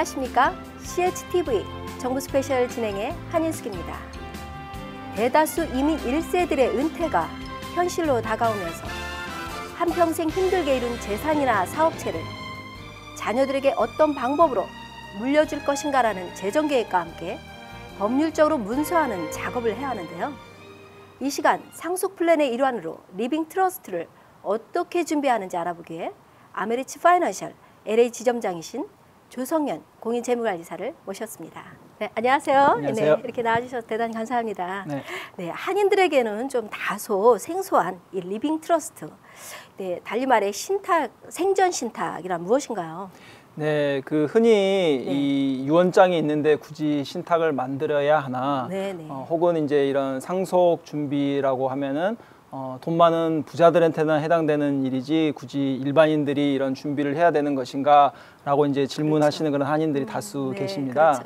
안녕하십니까? CHTV 정부 스페셜 진행의 한인숙입니다. 대다수 이민 1세들의 은퇴가 현실로 다가오면서 한평생 힘들게 이룬 재산이나 사업체를 자녀들에게 어떤 방법으로 물려줄 것인가라는 재정계획과 함께 법률적으로 문서화하는 작업을 해야 하는데요. 이 시간 상속 플랜의 일환으로 리빙 트러스트를 어떻게 준비하는지 알아보기에 아메리츠 파이낸셜 LA 지점장이신 조성연 공인재무관리사를 모셨습니다. 네, 안녕하세요. 안녕하세요. 네, 이렇게 나와주셔서 대단히 감사합니다. 네. 네, 한인들에게는 좀 다소 생소한 이 리빙 트러스트, 네, 달리 말해 신탁, 생전 신탁이란 무엇인가요? 네, 흔히 이 유언장이 있는데 굳이 신탁을 만들어야 하나, 혹은 이제 이런 상속 준비라고 하면은 돈 많은 부자들한테는 해당되는 일이지 굳이 일반인들이 이런 준비를 해야 되는 것인가라고 이제 질문하시는 그런 한인들이 다수 계십니다.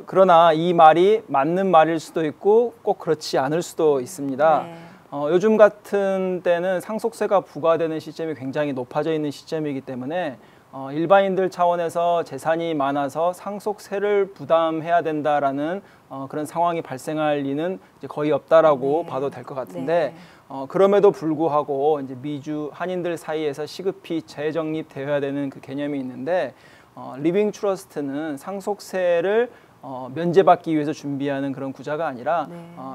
그러나 이 말이 맞는 말일 수도 있고 꼭 그렇지 않을 수도 있습니다. 요즘 같은 때는 상속세가 부과되는 시점이 굉장히 높아져 있는 시점이기 때문에 일반인들 차원에서 재산이 많아서 상속세를 부담해야 된다라는 그런 상황이 발생할 리는 이제 거의 없다라고 봐도 될 것 같은데, 그럼에도 불구하고 이제 미주 한인들 사이에서 시급히 재정립되어야 되는 그 개념이 있는데, 리빙 트러스트는 상속세를 면제받기 위해서 준비하는 그런 구자가 아니라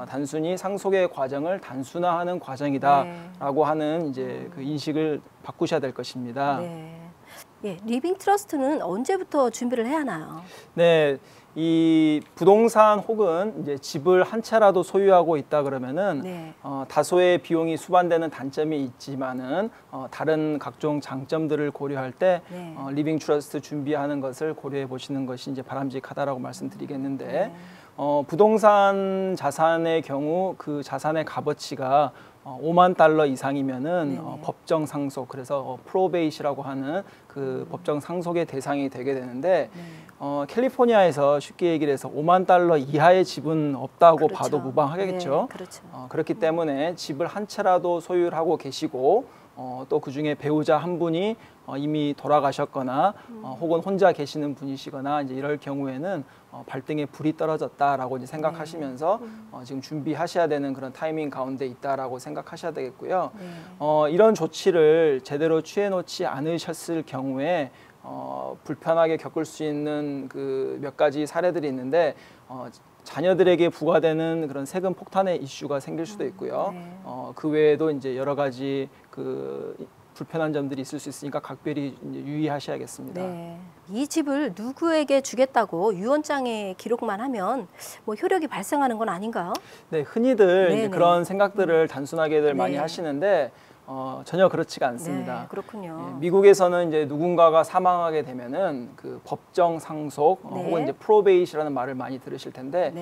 단순히 상속의 과정을 단순화하는 과정이다라고 하는 이제 그 인식을 바꾸셔야 될 것입니다. 예, 리빙 트러스트는 언제부터 준비를 해야 하나요? 네, 이 부동산 혹은 이제 집을 한 채라도 소유하고 있다 그러면은 다소의 비용이 수반되는 단점이 있지만은 다른 각종 장점들을 고려할 때 리빙 트러스트 준비하는 것을 고려해 보시는 것이 이제 바람직하다라고 말씀드리겠는데, 부동산 자산의 경우 그 자산의 값어치가 $50,000 이상이면은 법정 상속, 그래서 프로베이시라고 하는 그 법정 상속의 대상이 되게 되는데, 캘리포니아에서 쉽게 얘기를 해서 $50,000 이하의 집은 없다고 봐도 무방하겠죠. 그렇기 때문에 집을 한 채라도 소유를 하고 계시고, 또 그중에 배우자 한 분이 이미 돌아가셨거나 혹은 혼자 계시는 분이시거나 이제 이럴 경우에는 발등에 불이 떨어졌다라고 이제 생각하시면서 지금 준비하셔야 되는 그런 타이밍 가운데 있다라고 생각하셔야 되겠고요. 이런 조치를 제대로 취해 놓지 않으셨을 경우에 불편하게 겪을 수 있는 그 몇 가지 사례들이 있는데, 자녀들에게 부과되는 그런 세금 폭탄의 이슈가 생길 수도 있고요. 그 외에도 이제 여러 가지 그 불편한 점들이 있을 수 있으니까 각별히 유의하셔야겠습니다. 이 집을 누구에게 주겠다고 유언장에 기록만 하면 뭐 효력이 발생하는 건 아닌가요? 네, 흔히들 이제 그런 생각들을 단순하게들 많이 하시는데 전혀 그렇지가 않습니다. 그렇군요. 미국에서는 이제 누군가가 사망하게 되면은 그 법정 상속 혹은 이제 프로베이시라는 말을 많이 들으실 텐데,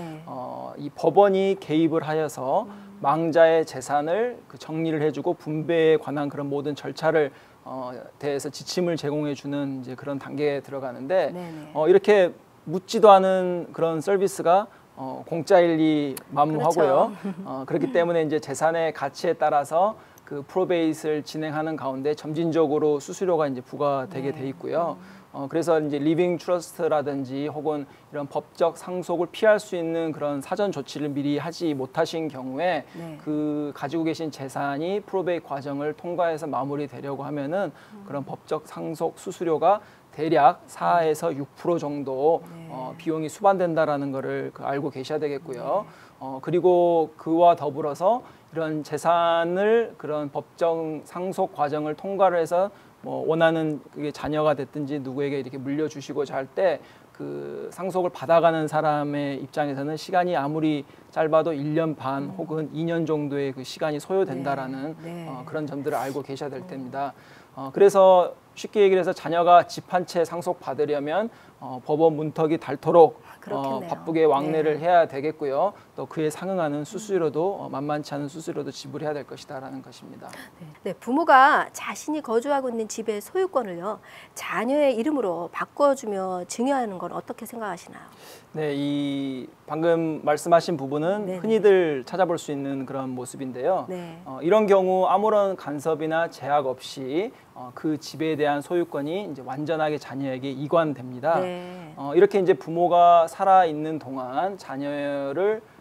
이 법원이 개입을 하여서 망자의 재산을 정리를 해주고 분배에 관한 그런 모든 절차를 대해서 지침을 제공해 주는 이제 그런 단계에 들어가는데, 이렇게 묻지도 않은 그런 서비스가 공짜일 리 만무하고요. 그렇기 때문에 이제 재산의 가치에 따라서 그 프로베이스를 진행하는 가운데 점진적으로 수수료가 이제 부과되게 돼 있고요. 그래서 이제 리빙 트러스트라든지 혹은 이런 법적 상속을 피할 수 있는 그런 사전 조치를 미리 하지 못하신 경우에 그 가지고 계신 재산이 프로베이 과정을 통과해서 마무리되려고 하면은 그런 법적 상속 수수료가 대략 4에서 6% 정도 비용이 수반된다라는 거를 알고 계셔야 되겠고요. 그리고 그와 더불어서 이런 재산을 그런 법정 상속 과정을 통과를 해서 뭐 원하는 그게 자녀가 됐든지 누구에게 이렇게 물려주시고자 할 때 그 상속을 받아가는 사람의 입장에서는 시간이 아무리 짧아도 1년 반 혹은 2년 정도의 그 시간이 소요된다라는 그런 점들을 알고 계셔야 될 때입니다. 그래서 쉽게 얘기를 해서 자녀가 집 한 채 상속 받으려면 법원 문턱이 닳도록 바쁘게 왕래를 해야 되겠고요. 또 그에 상응하는 수수료도 만만치 않은 수수료도 지불해야 될 것이다라는 것입니다. 부모가 자신이 거주하고 있는 집의 소유권을요, 자녀의 이름으로 바꿔주며 증여하는 건 어떻게 생각하시나요? 네, 이 방금 말씀하신 부분은 흔히들 찾아볼 수 있는 그런 모습인데요. 이런 경우 아무런 간섭이나 제약 없이 그 집에 대한 소유권이 이제 완전하게 자녀에게 이관됩니다. 네. 이렇게 이제 부모가 살아 있는 동안 자녀의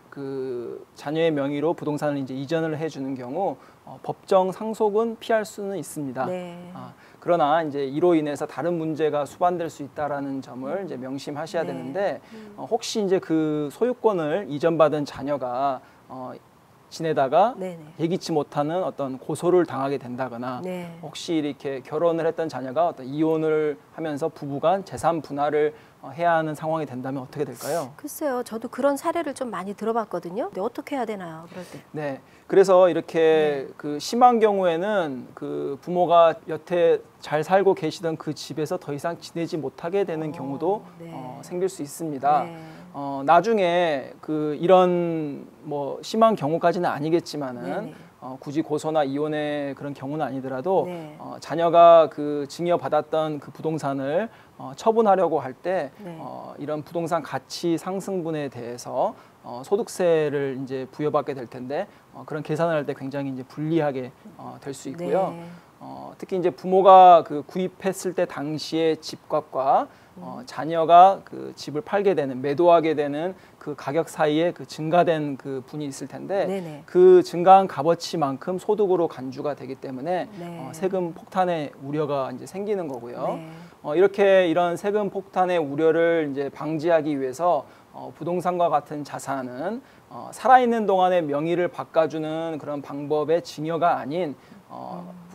명의로 부동산을 이제 이전을 해주는 경우 법정 상속은 피할 수는 있습니다. 네. 그러나 이제 이로 인해서 다른 문제가 수반될 수 있다라는 점을 이제 명심하셔야 네. 되는데 혹시 이제 그 소유권을 이전받은 자녀가 지내다가 네네. 예기치 못하는 어떤 고소를 당하게 된다거나 네. 혹시 이렇게 결혼을 했던 자녀가 어떤 이혼을 하면서 부부간 재산 분할을 해야 하는 상황이 된다면 어떻게 될까요? 글쎄요, 저도 그런 사례를 좀 많이 들어봤거든요. 근데 어떻게 해야 되나요, 그럴 때? 네, 그래서 이렇게 그 심한 경우에는 그 부모가 여태 잘 살고 계시던 그 집에서 더 이상 지내지 못하게 되는 경우도 네. 생길 수 있습니다. 네. 나중에 그 이런 뭐 심한 경우까지는 아니겠지만은 네네. 굳이 고소나 이혼의 그런 경우는 아니더라도 네. 자녀가 그 증여받았던 그 부동산을 처분하려고 할 때 네. 이런 부동산 가치 상승분에 대해서 소득세를 이제 부여받게 될 텐데 그런 계산을 할 때 굉장히 이제 불리하게 될 수 있고요. 네. 특히 이제 부모가 그 구입했을 때 당시의 집값과 자녀가 그 집을 팔게 되는 매도하게 되는 그 가격 사이에 그 증가된 그 분이 있을 텐데 네네. 그 증가한 값어치만큼 소득으로 간주가 되기 때문에 네. 세금 폭탄의 우려가 이제 생기는 거고요. 네. 이렇게 이런 세금 폭탄의 우려를 이제 방지하기 위해서 부동산과 같은 자산은 살아있는 동안에 명의를 바꿔주는 그런 방법의 증여가 아닌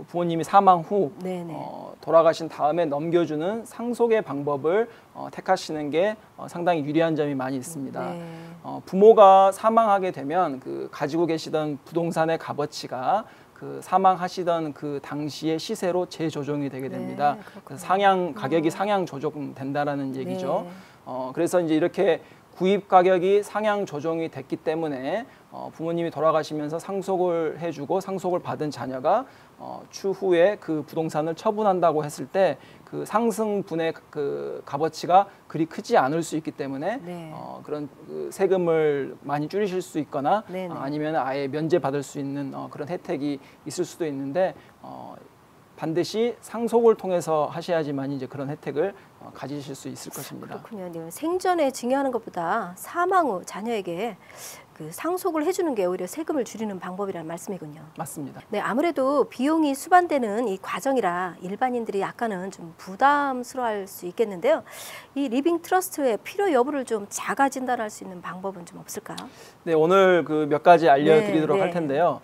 부모님이 사망 후 돌아가신 다음에 넘겨주는 상속의 방법을 택하시는 게 상당히 유리한 점이 많이 있습니다. 네. 부모가 사망하게 되면 그 가지고 계시던 부동산의 값어치가 그 사망하시던 그 당시의 시세로 재조정이 되게 됩니다. 네, 그래서 가격이 상향 조정된다라는 얘기죠. 네. 그래서 이제 이렇게 구입 가격이 상향 조정이 됐기 때문에 부모님이 돌아가시면서 상속을 해주고 상속을 받은 자녀가 추후에 그 부동산을 처분한다고 했을 때 그 상승분의 그 값어치가 그리 크지 않을 수 있기 때문에 네. 그런 그 세금을 많이 줄이실 수 있거나 네네. 아니면 아예 면제받을 수 있는 그런 혜택이 있을 수도 있는데 반드시 상속을 통해서 하셔야지만 이제 그런 혜택을 가지실 수 있을 것입니다. 그렇군요. 생전에 증여하는 것보다 사망 후 자녀에게 그 상속을 해주는 게 오히려 세금을 줄이는 방법이라는 말씀이군요. 맞습니다. 네, 아무래도 비용이 수반되는 이 과정이라 일반인들이 약간은 좀 부담스러워할 수 있겠는데요. 이 리빙 트러스트의 필요 여부를 좀 자가 진단할 수 있는 방법은 좀 없을까요? 네, 오늘 그 몇 가지 알려드리도록 네, 할 텐데요.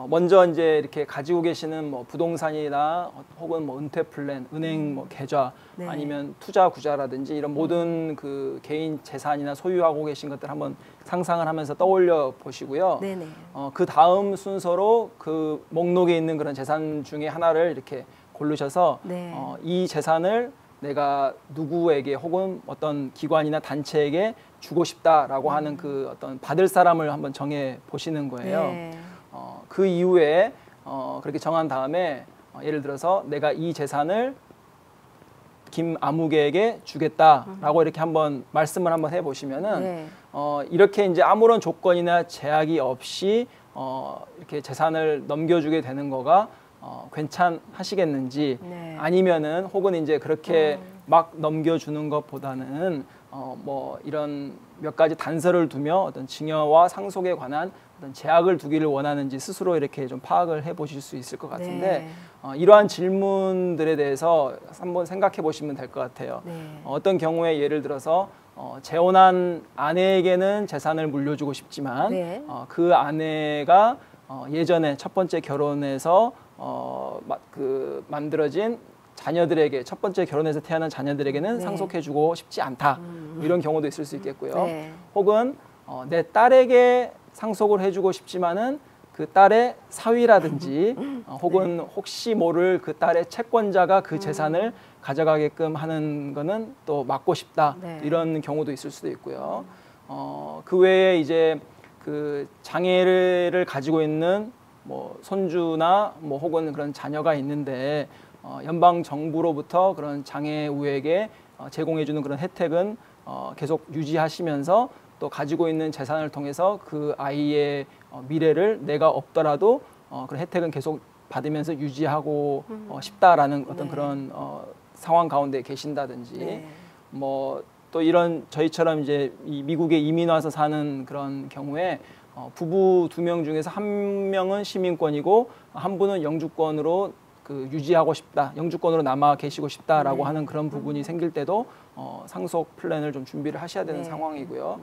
먼저 이제 이렇게 가지고 계시는 뭐 부동산이나 혹은 뭐 은퇴 플랜, 은행 뭐 계좌 네. 아니면 투자 구자라든지 이런 모든 그 개인 재산이나 소유하고 계신 것들 한번 상상을 하면서 떠올려 보시고요. 네네. 그 다음 순서로 그 목록에 있는 그런 재산 중에 하나를 이렇게 고르셔서 네. 이 재산을 내가 누구에게 혹은 어떤 기관이나 단체에게 주고 싶다라고 하는 그 어떤 받을 사람을 한번 정해 보시는 거예요. 네. 그 이후에 그렇게 정한 다음에 예를 들어서 내가 이 재산을 김아무개에게 주겠다라고 이렇게 한번 말씀을 한번 해보시면은 네. 이렇게 이제 아무런 조건이나 제약이 없이 이렇게 재산을 넘겨주게 되는 거가 괜찮으시겠는지 네. 아니면은 혹은 이제 그렇게 막 넘겨주는 것보다는 뭐 이런 몇 가지 단서를 두며 어떤 증여와 상속에 관한 어떤 제약을 두기를 원하는지 스스로 이렇게 좀 파악을 해보실 수 있을 것 같은데 네. 이러한 질문들에 대해서 한번 생각해 보시면 될 것 같아요. 네. 어떤 경우에 예를 들어서 재혼한 아내에게는 재산을 물려주고 싶지만 네. 그 아내가 예전에 첫 번째 결혼에서 만들어진 자녀들에게 첫 번째 결혼해서 태어난 자녀들에게는 네. 상속해주고 싶지 않다 이런 경우도 있을 수 있겠고요. 네. 혹은 내 딸에게 상속을 해주고 싶지만은 그 딸의 사위라든지 혹은 혹시 모를 그 딸의 채권자가 그 재산을 가져가게끔 하는 거는 또 막고 싶다 네. 이런 경우도 있을 수도 있고요. 그 외에 이제 그 장애를 가지고 있는 뭐 손주나 뭐 혹은 그런 자녀가 있는데 연방 정부로부터 그런 장애우에게 제공해주는 그런 혜택은 계속 유지하시면서 또 가지고 있는 재산을 통해서 그 아이의 미래를 내가 없더라도 그런 혜택은 계속 받으면서 유지하고 싶다라는 어떤 네. 그런 상황 가운데 계신다든지 네. 뭐 또 이런 저희처럼 이제 이 미국에 이민 와서 사는 그런 경우에 부부 2명 중에서 1명은 시민권이고 한 분은 영주권으로 그 유지하고 싶다, 영주권으로 남아 계시고 싶다라고 하는 그런 부분이 생길 때도 상속 플랜을 좀 준비를 하셔야 되는 상황이고요.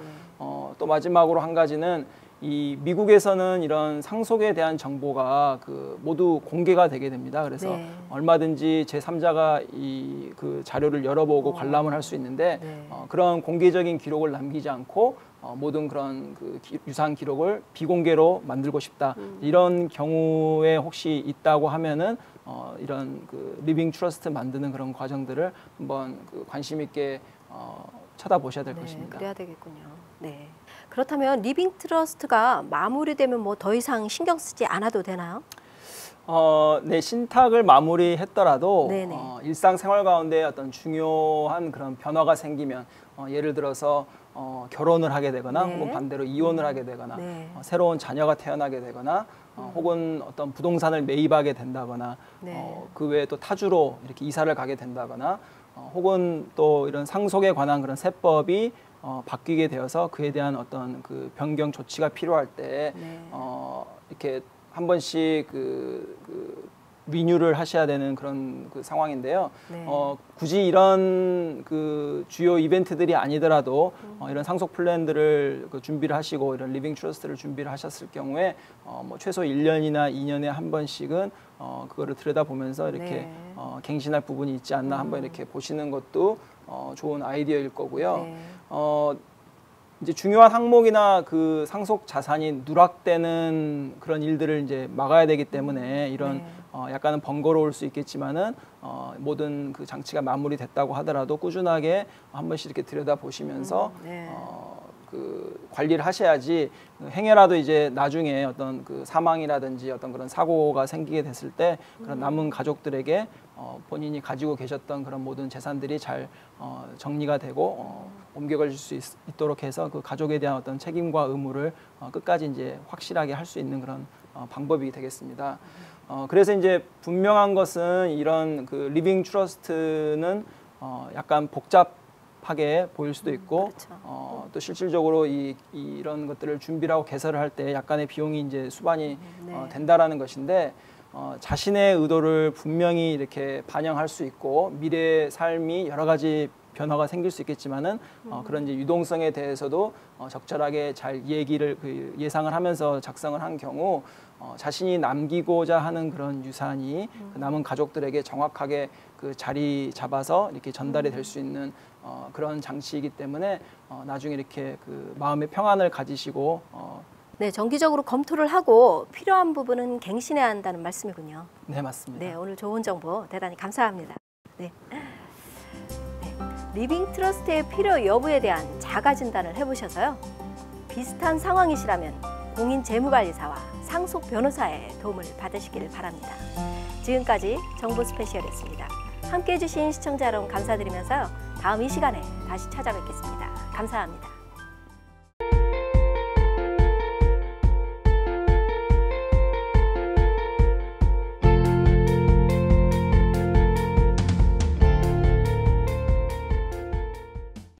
또 마지막으로 한 가지는 이 미국에서는 이런 상속에 대한 정보가 그 모두 공개가 되게 됩니다. 그래서 얼마든지 제3자가 이 그 자료를 열어보고 관람을 할 수 있는데 그런 공개적인 기록을 남기지 않고 모든 그런 그 유산 기록을 비공개로 만들고 싶다. 이런 경우에 혹시 있다고 하면은 이런 그 리빙 트러스트 만드는 그런 과정들을 한번 그 관심 있게 쳐다보셔야 될 것입니다. 그래야 되겠군요. 네. 그렇다면 리빙 트러스트가 마무리되면 뭐 더 이상 신경 쓰지 않아도 되나요? 네, 신탁을 마무리했더라도 일상생활 가운데 어떤 중요한 그런 변화가 생기면 예를 들어서 결혼을 하게 되거나 혹은 반대로 이혼을 하게 되거나 새로운 자녀가 태어나게 되거나 혹은 어떤 부동산을 매입하게 된다거나 그 외에 또 타주로 이렇게 이사를 가게 된다거나 혹은 또 이런 상속에 관한 그런 세법이 바뀌게 되어서 그에 대한 어떤 그 변경 조치가 필요할 때 이렇게 한 번씩 리뉴를 하셔야 되는 그런 그 상황인데요. 굳이 이런 그 주요 이벤트들이 아니더라도 이런 상속 플랜들을 준비를 하시고 이런 리빙 트러스트를 준비를 하셨을 경우에 뭐 최소 1년이나 2년에 한 번씩은 그거를 들여다보면서 이렇게 갱신할 부분이 있지 않나 한번 이렇게 보시는 것도 좋은 아이디어일 거고요. 이제 중요한 항목이나 그 상속 자산이 누락되는 그런 일들을 이제 막아야 되기 때문에 이런 약간은 번거로울 수 있겠지만은 모든 그 장치가 마무리됐다고 하더라도 꾸준하게 한 번씩 이렇게 들여다 보시면서 그 관리를 하셔야지 행여라도 이제 나중에 어떤 그 사망이라든지 어떤 그런 사고가 생기게 됐을 때 그런 남은 가족들에게 본인이 가지고 계셨던 그런 모든 재산들이 잘 정리가 되고 옮겨갈 수 있도록 해서 그 가족에 대한 어떤 책임과 의무를 끝까지 이제 확실하게 할 수 있는 그런 방법이 되겠습니다. 그래서 이제 분명한 것은 이런 그 리빙 트러스트는 약간 복잡하게 보일 수도 있고 또 실질적으로 이런 것들을 준비를 하고 개설을 할 때 약간의 비용이 이제 수반이 된다라는 것인데 자신의 의도를 분명히 이렇게 반영할 수 있고 미래의 삶이 여러 가지 변화가 생길 수 있겠지만은 그런 이제 유동성에 대해서도 적절하게 잘 얘기를 예상을 하면서 작성을 한 경우 자신이 남기고자 하는 그런 유산이 그 남은 가족들에게 정확하게 그 자리 잡아서 이렇게 전달이 될 수 있는 그런 장치이기 때문에 나중에 이렇게 그 마음의 평안을 가지시고 네, 정기적으로 검토를 하고 필요한 부분은 갱신해야 한다는 말씀이군요. 네, 맞습니다. 네, 오늘 좋은 정보 대단히 감사합니다. 네. 리빙 트러스트의 필요 여부에 대한 자가 진단을 해보셔서요. 비슷한 상황이시라면 공인 재무관리사와 상속 변호사의 도움을 받으시기를 바랍니다. 지금까지 정보 스페셜이었습니다. 함께해 주신 시청자 여러분 감사드리면서요. 다음 이 시간에 다시 찾아뵙겠습니다. 감사합니다.